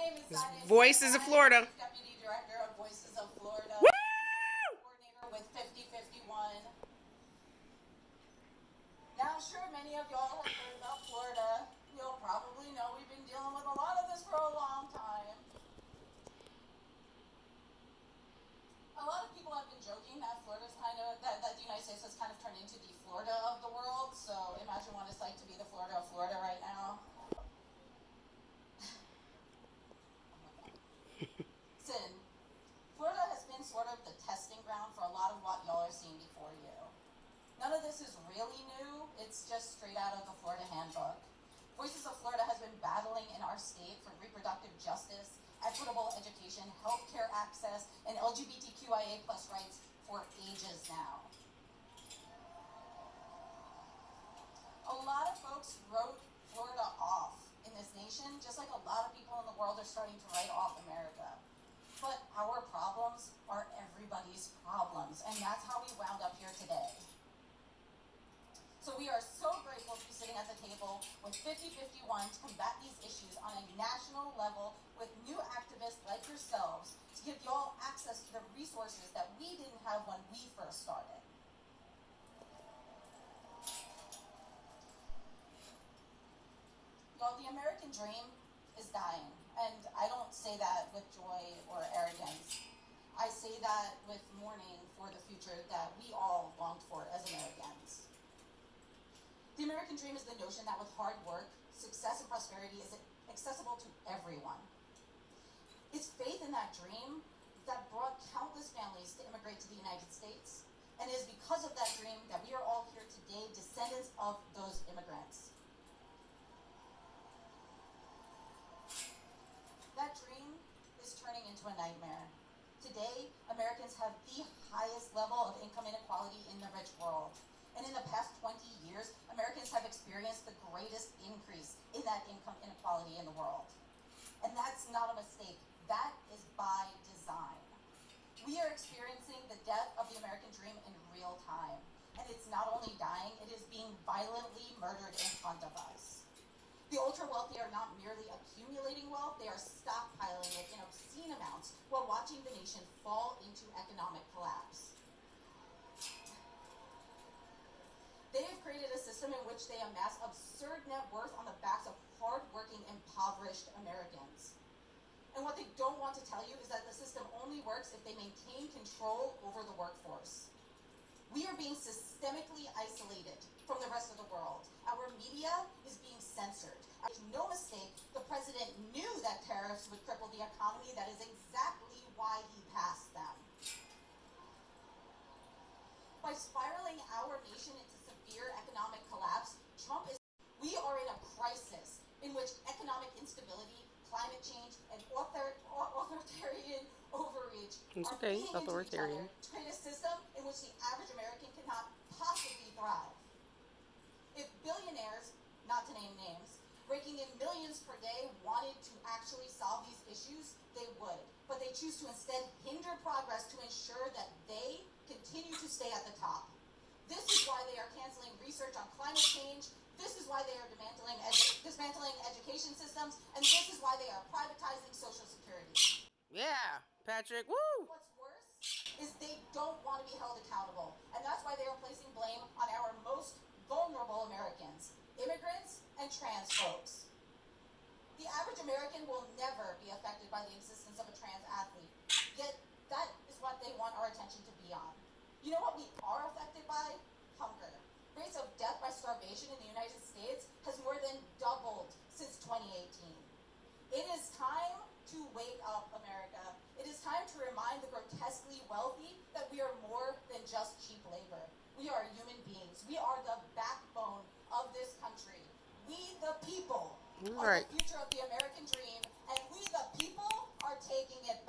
name is Diane Voices of Florida. Deputy Director of Voices of Florida. Woo! Coordinator with 5051. Now, I'm sure many of y'all have heard about Florida. You'll probably know we've been dealing with a lot of this for a long time. A lot of people have been joking that that the United States has kind of turned into the Florida of the world. So imagine what it's like to be the Florida of Florida right now. Listen, Florida has been sort of the testing ground for a lot of what y'all are seeing before you. None of this is really new. It's just straight out of the Florida Handbook. Voices of Florida has been battling in our state for reproductive justice, equitable education, healthcare access, and LGBTQIA plus rights for ages now. A lot of folks wrote Florida off in this nation, just like a lot of people in the world are starting to write off America. But our problems are everybody's problems, and that's how we wound up here today. So we are so grateful to be sitting at the table with 5051 to combat these issues on a national level with new activists like yourselves to give y'all access to the resources that we didn't have when we first started. Y'all, the American dream is dying, and I don't say that with joy or arrogance. I say that with mourning for the future that we all longed for as Americans. The American dream is the notion that with hard work, success and prosperity is accessible to everyone. It's faith in that dream that brought countless families to immigrate to the United States, and it is because of that dream that we are all here today, descendants of those immigrants. That dream is turning into a nightmare. Today, Americans have the highest level of income inequality in the rich world. And in the past 20 years, Americans have experienced the greatest increase in that income inequality in the world. And that's not a mistake. That is by design. We are experiencing the death of the American dream in real time. And it's not only dying, it is being violently murdered in front of us. The ultra-wealthy are not merely accumulating wealth, they are stockpiling it in obscene amounts while watching the nation fall into economic collapse. They have created a system in which they amass absurd net worth on the backs of hard-working, impoverished Americans. And what they don't want to tell you is that the system only works if they maintain control over the workforce. We are being systemically isolated from the rest of the world. Our media is being censored. Make no mistake, the president knew that tariffs would cripple the economy. That is exactly why he passed them. By spiraling our nation into severe economic collapse, we are in a crisis in which economic instability, climate change, and authoritarian overreach are being into each other to create a system in which the average American cannot possibly thrive. If billionaires, not to name names, raking in millions per day wanted to actually solve these issues, they would. But they choose to instead hinder progress to ensure that they continue to stay at the top. This is why they are canceling research on climate change. This is why they are dismantling education systems. And this is why they are privatizing Social Security. Yeah, Patrick, woo! What's worse is they don't want to be held accountable. And that's why they are placing blame on our most vulnerable Americans, immigrants and trans folks. The average American will never be affected by the existence of a trans athlete, yet that is what they want our attention to be on. You know what we are affected by? Hunger. Rates of death by starvation in the United States has more than doubled since 2018. It is time to wake up, America. It is time to remind the grotesquely wealthy that we are more than just cheap labor. We are human beings. We are the backbone of this country. We, the people, are the future of the American dream, and we, the people, are taking it